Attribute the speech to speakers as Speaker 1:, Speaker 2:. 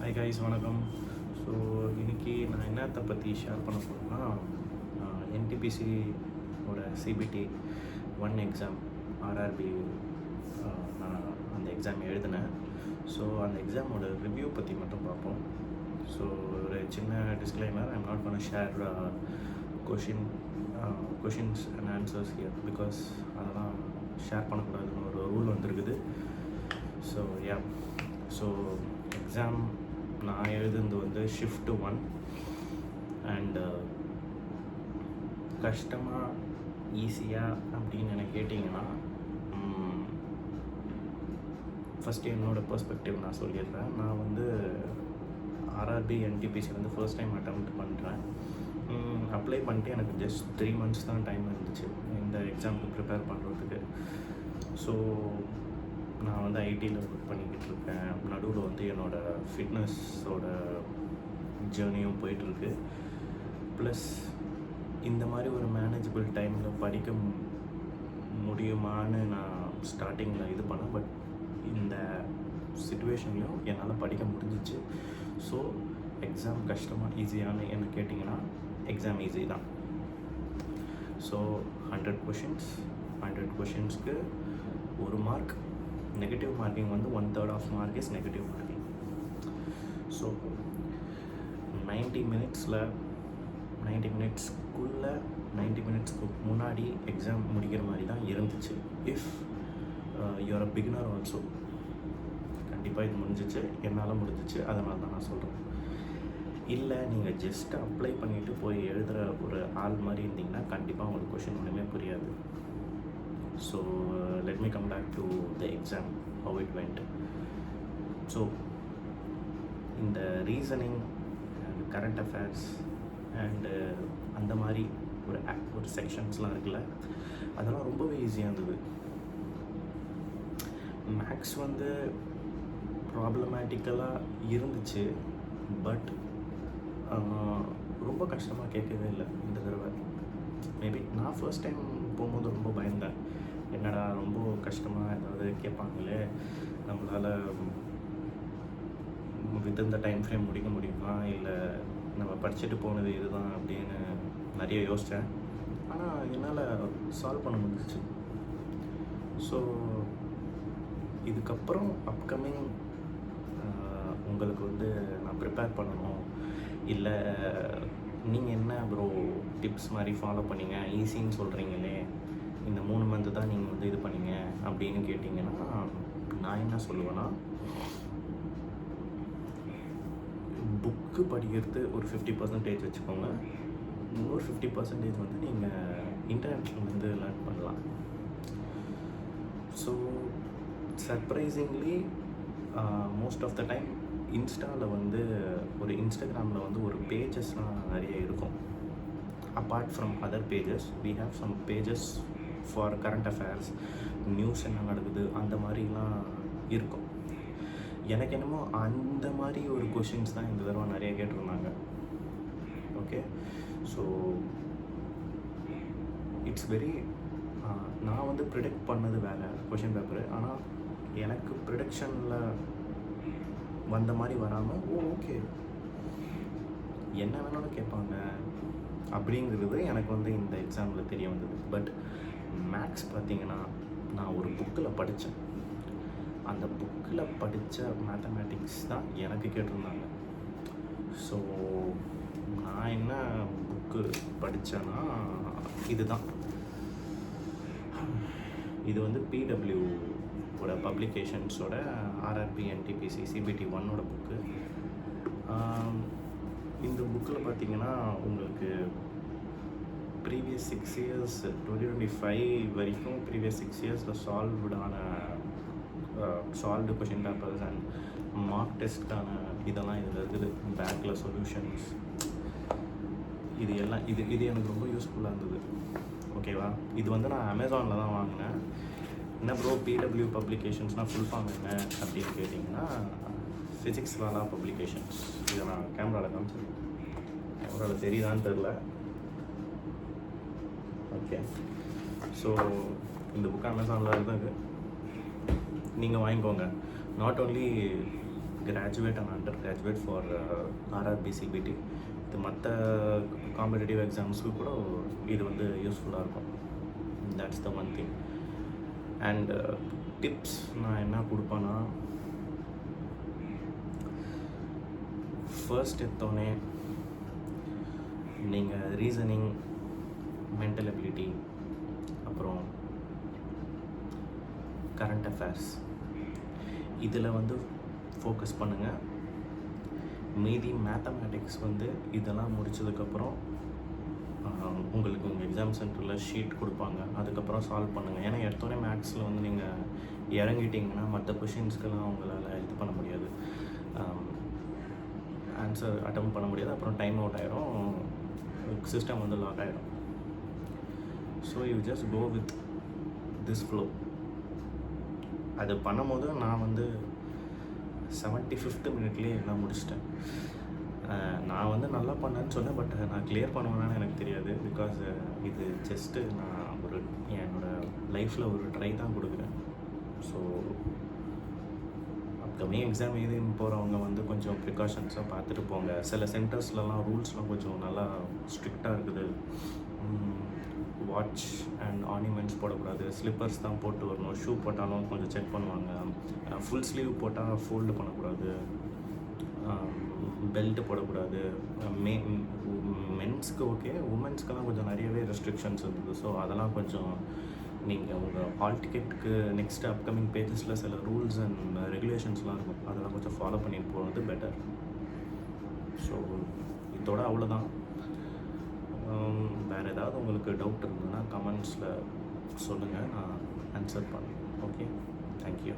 Speaker 1: Hi guys, வணக்கம். So இன்றைக்கி நான் என்னத்தை பற்றி ஷேர் பண்ண போகிறேன்னா, என்டிபிசியோட சிபிடி 1 எக்ஸாம் ஆர்ஆர்பி நான் அந்த எக்ஸாம் எழுதினேன். ஸோ அந்த எக்ஸாமோட ரிவ்யூ பற்றி மட்டும் பார்ப்போம். ஸோ ஒரு சின்ன disclaimer, I'm not gonna share questions and answers here because அதெல்லாம் ஷேர் பண்ணக்கூடாதுன்னு ஒரு ரூல் வந்துருக்குது. ஸோ ஸோ எக்ஸாம் நான் எழுதுனது வந்து ஷிஃப்ட் 1 அண்ட் கஷ்டமாக ஈஸியாக அப்படின்னு எனக்கு கேட்டிங்கன்னா, ஃபஸ்ட்டு என்னோடய பெர்ஸ்பெக்டிவ் நான் சொல்லிடுறேன். நான் வந்து ஆர்ஆர்பி என்டிபிசி வந்து ஃபர்ஸ்ட் டைம் அட்டெம்ப்ட் பண்ணுறேன். அப்ளை பண்ணிட்டு எனக்கு ஜஸ்ட் 3 months தான் டைம் இருந்துச்சு இந்த எக்ஸாமுக்கு ப்ரிப்பேர் பண்ணுறதுக்கு. ஸோ நான் வந்து ஐடியில் ஒர்க் பண்ணிக்கிட்டு இருக்கேன். நடுவில் வந்து என்னோடய ஃபிட்னஸோட ஜேர்னியும் போயிட்டுருக்கு. ப்ளஸ் இந்த மாதிரி ஒரு மேனேஜபிள் டைமில் படிக்க முடியுமான்னு நான் ஸ்டார்டிங்கில் இது பண்ணேன். பட் இந்த சுச்சுவேஷன்லையும் என்னால் படிக்க முடிஞ்சிச்சு. ஸோ எக்ஸாம் கஷ்டமாக ஈஸியானு என்ன கேட்டிங்கன்னா, எக்ஸாம் ஈஸி தான். ஸோ 100 கொஷின்ஸ்க்கு 1 மார்க். நெகட்டிவ் மார்க்கிங் வந்து 1/3 of mark is negative marking. So 90 மினிட்ஸ்க்கு முன்னாடி எக்ஸாம் முடிக்கிற மாதிரி தான் இருந்துச்சு. If you're a beginner also கண்டிப்பாக இது முடிஞ்சிச்சு, என்னால் முடிஞ்சிச்சு, அதனால தான் நான் சொல்கிறேன். இல்லை நீங்கள் ஜஸ்ட் அப்ளை பண்ணிவிட்டு போய் எழுதுகிற ஒரு ஆள் மாதிரி இருந்தீங்கன்னா கண்டிப்பாக உங்களுக்கு கொஷின் ஒன்றுமே புரியாது. So let me come back to the exam, how it went. So இந்த reasoning and current affairs and அந்த மாதிரி ஒரு செக்ஷன்ஸ்லாம் இருக்குல்ல, அதெல்லாம் ரொம்பவே ஈஸியாக இருந்தது. மேக்ஸ் வந்து ப்ராப்ளமேட்டிக்கலாக இருந்துச்சு, பட் ரொம்ப கஷ்டமாக கேட்கவே இல்லை இந்த தடவை. மேபி நான் ஃபர்ஸ்ட் டைம் போகும்போது ரொம்ப பயந்தேன், என்னடா ரொம்ப கஷ்டமாக ஏதாவது கேட்பாங்களே, நம்மளால் வித்தின் த டைம் ஃப்ரேம் முடிக்க முடியுமா, இல்லை நம்ம படிச்சுட்டு போனது இதுதான் அப்படின்னு நிறைய யோசித்தேன். ஆனால் என்னால் சால்வ் பண்ண முடிஞ்சிச்சு. ஸோ இதுக்கப்புறம் அப்கமிங் உங்களுக்கு வந்து நான் ப்ரிப்பேர் பண்ணணும், இல்லை நீங்கள் என்ன ப்ரோ டிப்ஸ் மாதிரி ஃபாலோ பண்ணீங்க, ஈஸின்னு சொல்கிறீங்களே, இந்த 3 month தான் நீங்கள் வந்து இது பண்ணீங்க அப்படின்னு கேட்டிங்கன்னா, நான் என்ன சொல்லுவேன்னா, புக்கு படிக்கிறது ஒரு 50% வச்சுக்கோங்க. இன்னொரு 50% வந்து நீங்கள் இன்டர்நெட்லேருந்து லேர்ன் பண்ணலாம். So surprisingly most of the time இன்ஸ்டாகிராமில் வந்து ஒரு பேஜஸ்லாம் நிறைய இருக்கும். Apart from other pages, we have some pages for current affairs, news என்ன நடக்குது அந்த மாதிரிலாம் இருக்கும். எனக்கு என்னமோ அந்த மாதிரி ஒரு கொஷின்ஸ் தான் இந்த தடவை நிறைய கேட்டிருந்தாங்க. ஓகே, ஸோ இட்ஸ் வெரி நான் வந்து ப்ரிடிக்ட் பண்ணது வேறு கொஷின் பேப்பரு, ஆனால் எனக்கு ப்ரிடிக்ஷனில் வந்த மாதிரி வராமல் ஓகே என்ன வேணாலும் கேட்பாங்க அப்படிங்கிறது எனக்கு வந்து இந்த எக்ஸாமில் தெரிய வந்தது. பட் மேக்ஸ் பார்த்திங்கன்னா, நான் ஒரு புக்கில் படித்தேன். அந்த புக்கில் படித்த மேத்தமேட்டிக்ஸ் தான் எனக்கு கேட்டிருந்தாங்க. ஸோ நான் என்ன புக்கு படித்தேன்னா, இது வந்து பிடபிள்யூவோட பப்ளிகேஷன்ஸோட ஆர்ஆர்பி என்டிபிசி சிபிடி 1 புக்கு. இந்த புக்கில் பார்த்திங்கன்னா உங்களுக்கு ப்ரீவியஸ் 6 years 2025 வரைக்கும் ப்ரீவியஸ் 6 yearsல solved question papers and mock டெஸ்ட்டான இதெல்லாம் இதில் இருக்குது. பேக்கில் சொல்யூஷன்ஸ், இது எல்லாம் இது எனக்கு ரொம்ப யூஸ்ஃபுல்லாக இருந்தது. ஓகேவா, இது வந்து நான் அமேசானில் தான் வாங்கினேன். என்ன ப்ரோ பிடபிள்யூ பப்ளிகேஷன்ஸ்னால் ஃபுல் ஃபார்ம் என்ன அப்படின்னு கேட்டிங்கன்னா, ஃபிசிக்ஸ் வாலா பப்ளிகேஷன்ஸ். இதை நான் கேமராவில் காமிச்சிருக்கேன், கேமராவில் தெரியுதான்னு தெரில. ஓகே, ஸோ இந்த புக்கு அமேசானில் இருக்குது, நீங்கள் வாங்கிக்கோங்க. Not only graduate and under graduate for RRB CBT. இது மற்ற காம்படிட்டிவ் எக்ஸாம்ஸுக்கு கூட இது வந்து யூஸ்ஃபுல்லாக இருக்கும். That's the one thing. And tips நான் என்ன கொடுப்பேன்னா, ஃபர்ஸ்ட் எடுத்தோடனே நீங்கள் ரீசனிங், மென்டல் எபிலிட்டி, அப்புறம் கரண்ட் அஃபேர்ஸ் இதில் வந்து ஃபோக்கஸ் பண்ணுங்கள். மீதி மேத்தமேட்டிக்ஸ் வந்து இதெல்லாம் முடித்ததுக்கப்புறம் உங்களுக்கு உங்கள் எக்ஸாம் சென்டரில் ஷீட் கொடுப்பாங்க, அதுக்கப்புறம் சால்வ் பண்ணுங்கள். ஏன்னா எடுத்தோடனே மேக்ஸில் வந்து நீங்கள் இறங்கிட்டிங்கன்னா மற்ற கொஷின்ஸ்க்கெல்லாம் உங்களால் இது பண்ண முடியாது, ஆன்சர் அட்டம் பண்ண முடியாது. அப்புறம் டைம் அவுட் ஆகிரும், சிஸ்டம் வந்து லாக் ஆகிடும். So you just go with this flow. அது பண்ணும்போது நான் வந்து 75th மினிட்லேயே எல்லாம் முடிச்சிட்டேன். நான் வந்து நல்லா பண்ணேன்னு சொன்னேன், பட் நான் கிளியர் பண்ணுவேன்னு எனக்கு தெரியாது. பிகாஸ் இது ஜஸ்ட்டு நான் என்னோடய லைஃப்பில் ஒரு ட்ரை தான் கொடுக்குறேன். ஸோ அப்கமிங் எக்ஸாம் எழுதி போகிறவங்க வந்து கொஞ்சம் ப்ரிகாஷன்ஸாக பார்த்துட்டு போங்க. சில சென்டர்ஸ்லலாம் ரூல்ஸ்லாம் கொஞ்சம் நல்லா ஸ்ட்ரிக்டாக இருக்குது. வாட்ச் அண்ட் ஆர்னிமெண்ட்ஸ் போடக்கூடாது, ஸ்லிப்பர்ஸ் தான் போட்டு வரணும், ஷூ போட்டாலும் கொஞ்சம் செக் பண்ணுவாங்க, ஃபுல் ஸ்லீவ் போட்டால் ஃபோல்டு பண்ணக்கூடாது, பெல்ட்டு போடக்கூடாது. மென்ஸ்க்கு ஓகே, உமன்ஸ்க்கெல்லாம் கொஞ்சம் நிறையவே ரெஸ்ட்ரிக்ஷன்ஸ் இருந்தது. ஸோ அதெல்லாம் கொஞ்சம் நீங்கள் உங்கள் ஹால் டிக்கெட்டுக்கு நெக்ஸ்ட் அப்கமிங் பேஜஸில் சில ரூல்ஸ் அண்ட் ரெகுலேஷன்ஸ்லாம் இருக்கும், அதெல்லாம் கொஞ்சம் ஃபாலோ பண்ணிட்டு போகிறது பெட்டர். ஸோ இதோட அவ்வளோதான். வேறு ஏதாவது உங்களுக்கு டவுட் இருந்ததுன்னா கமெண்ட்ஸில் சொல்லுங்கள், நான் ஆன்சர் பண்ணுறேன். Okay, thank you.